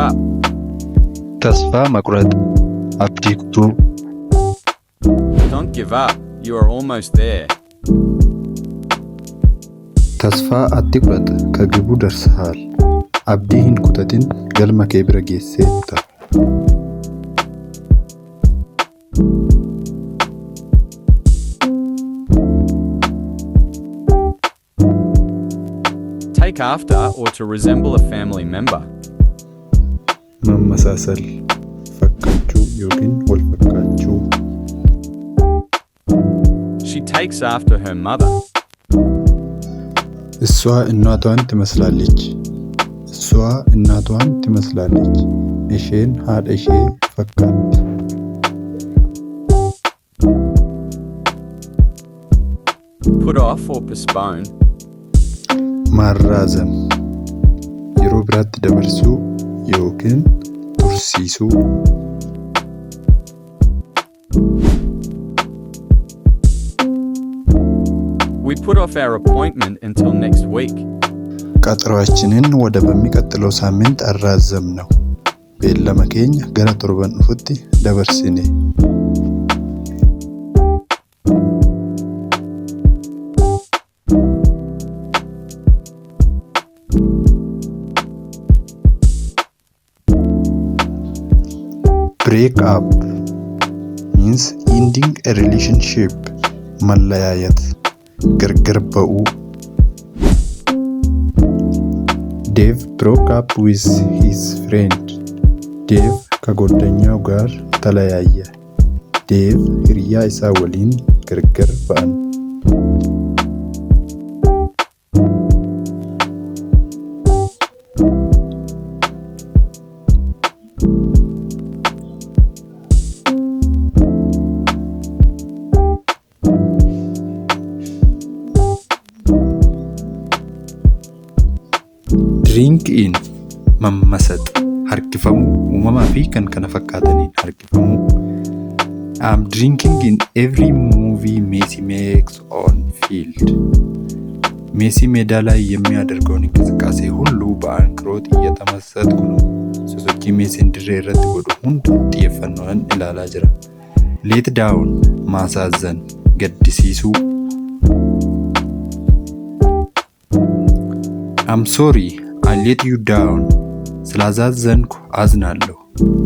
up. ተስፋ መቁረጥ abdii kutuu. Don't give up. You are almost there. ተስፋ አትቁረጥ ከግቡ ደርሰሃል. abdii hin kutatin galma kee bira geesseetta. Take after or to resemble a family member. መመሳሰል fakkaachuu yookiin wal fakkaachuu. She takes after her mother. እሷ እናቷን ትመስላለች. እሷ እናቷን ትመስላለች. isheen haadha ishee fakkaatti. Put off or postpone. ማራዘም yeroo biraatti dabarsuu yookiin tursiisuu. We put off our appointment until next week. ቀጠሮአችንን ወደ በሚቀጥለው ሳምንት አራዘምነው. beellama keenya gara torban dhufutti dabarsine. Break up means ending a relationship. መለያየት ግርግር በኡ. Dave broke up with his friend. Dave ከጓደኛው ጋር ተለያየ. Dave hiriyaa isaa waliin ግርግር በአን. Drink in mammasat harkifamu uumamaa fi kan kana fakkaataniin harkifamu. I'm drinking in every movie Messi makes on field. Messi ሜዳ ላይ የሚያደርገውን እንቅስቃሴ ሁሉ በአንክሮት እየተመሰጥኩ ነው. ሶሶቺ ሜሲን ድሬ irratti godhu hundi xiyyeeffannoon ilaalaa jira. Let down ማሳዘን gaddisiisuu. I'm sorry I let you down. ስላዛዘንኩ አዝናለሁ.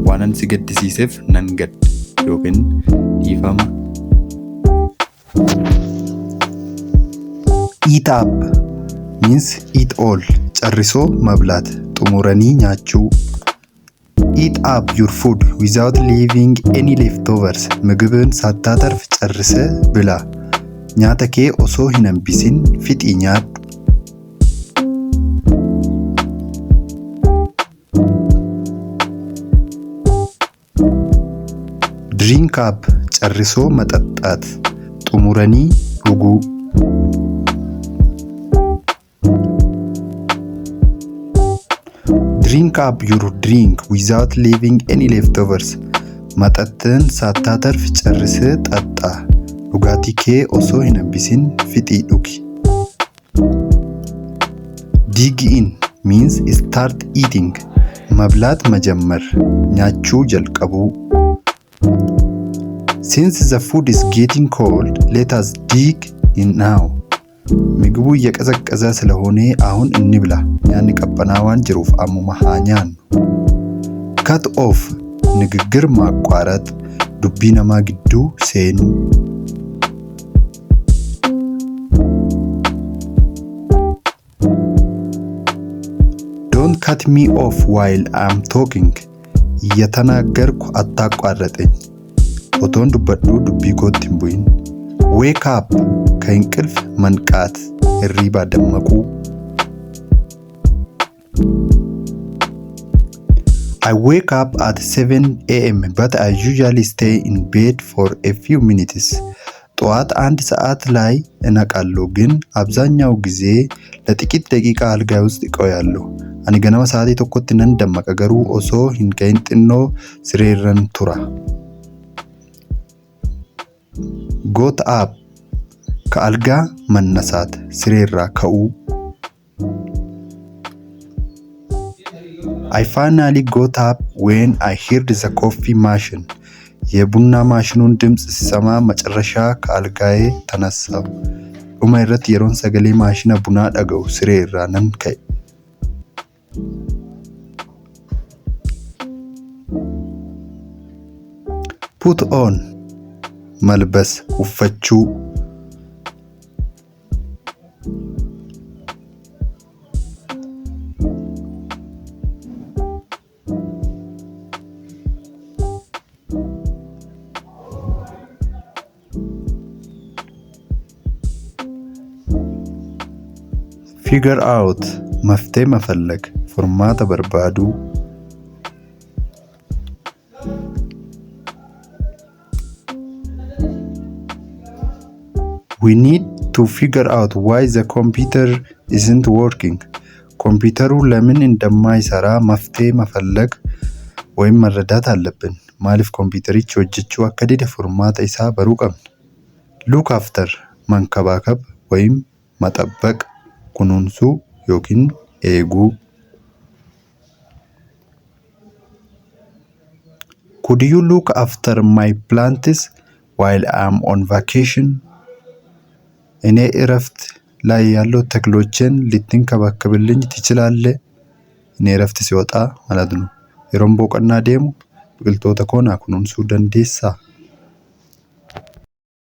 ዋናን ሲገድሲሴፍ ነንገድ ዮብን ይፈማ. Eat up means eat all. ጨርሶ መብላት ጥሙረኒ ኛቹ. Eat up your food without leaving any leftovers. ምግብን ሳታተርፍ ጨርሰ ብላ. ኛተኬ ኦሶ ሂነምቢሲን ፊጥ ኛዱ. Drink up ጨርሶ መጠጣት ጥሙረኒ ሩጉ. Drink up your drink without leaving any leftovers. መጠጥን ሳታተርፍ ጨርስ ጠጣ. ዱጋቲ ኬ ኦሶ ሂነምቢሲን ፊጢ ዱጊ. Dig in means start eating. መብላት መጀመር ኛቹ ጀልቀቡ. Since the food is getting cold, let us dig in now. ምግቡ እየቀዘቀዘ ስለሆነ አሁን እንብላ. ያን ቀበናዋን ጅሩፍ አሙማ ሃኛን. Cut off ንግግር ማቋረጥ ዱቢ ነማ ግዱ ሴኑ. Don't cut me off while I'm talking. እየተናገርኩ አታቋርጠኝ. ኦቶን ዱበዱ ዱቢ ኮቲን ቡይን. Wake up ከእንቅልፍ መንቃት እሪባ ደመቁ. I wake up at 7 a.m. but I usually stay in bed for a few minutes. ጠዋት 1 ሰዓት ላይ እነቃለሁ ግን አብዛኛው ጊዜ ለጥቂት ደቂቃ አልጋ ውስጥ እቆያለሁ. አኒ ገነማ ሰዓት tokkotti nan dammaqa garuu osoo hin ka'in xinnoo sireerran tura. Got up ከአልጋ መነሳት ሲሬራ ከኡ. I finally got up when I heard the coffee machine. የቡና ማሽኑን ድምጽ ሲሰማ መጨረሻ ከአልጋዬ ተነሳው። ኡማ ይረት የሮን ሰገሌ ማሽና ቡና ዳገው ስሬ ራነን ከይ put on መልበስ ውፈቹ figure out መፍትሄ መፈለግ ፎርማት በርባዱ we need to figure out why the computer isn't working. ኮምፒውተሩ ለምን እንደማይሰራ መፍትሄ መፈለግ ወይም መረዳት አለብን። ማለፍ ኮምፒውተሪች ወጅቹ አከዲደ ፎርማት ኢሳ በሩቀም look after መንከባከብ ወይም መጠበቅ ኩኑንሱ ዮኪን ኤጉ Could you look after my plants while I'm on vacation? እኔ እረፍት ላይ ያለው ተክሎችን ልትንከባከብልኝ ትችላለህ? እኔ እረፍት ሲወጣ ማለት ነው። የሮምቦ ቀና ደሙ ብቅልቶታ ኮና ኩኑንሱ ደንዴሳ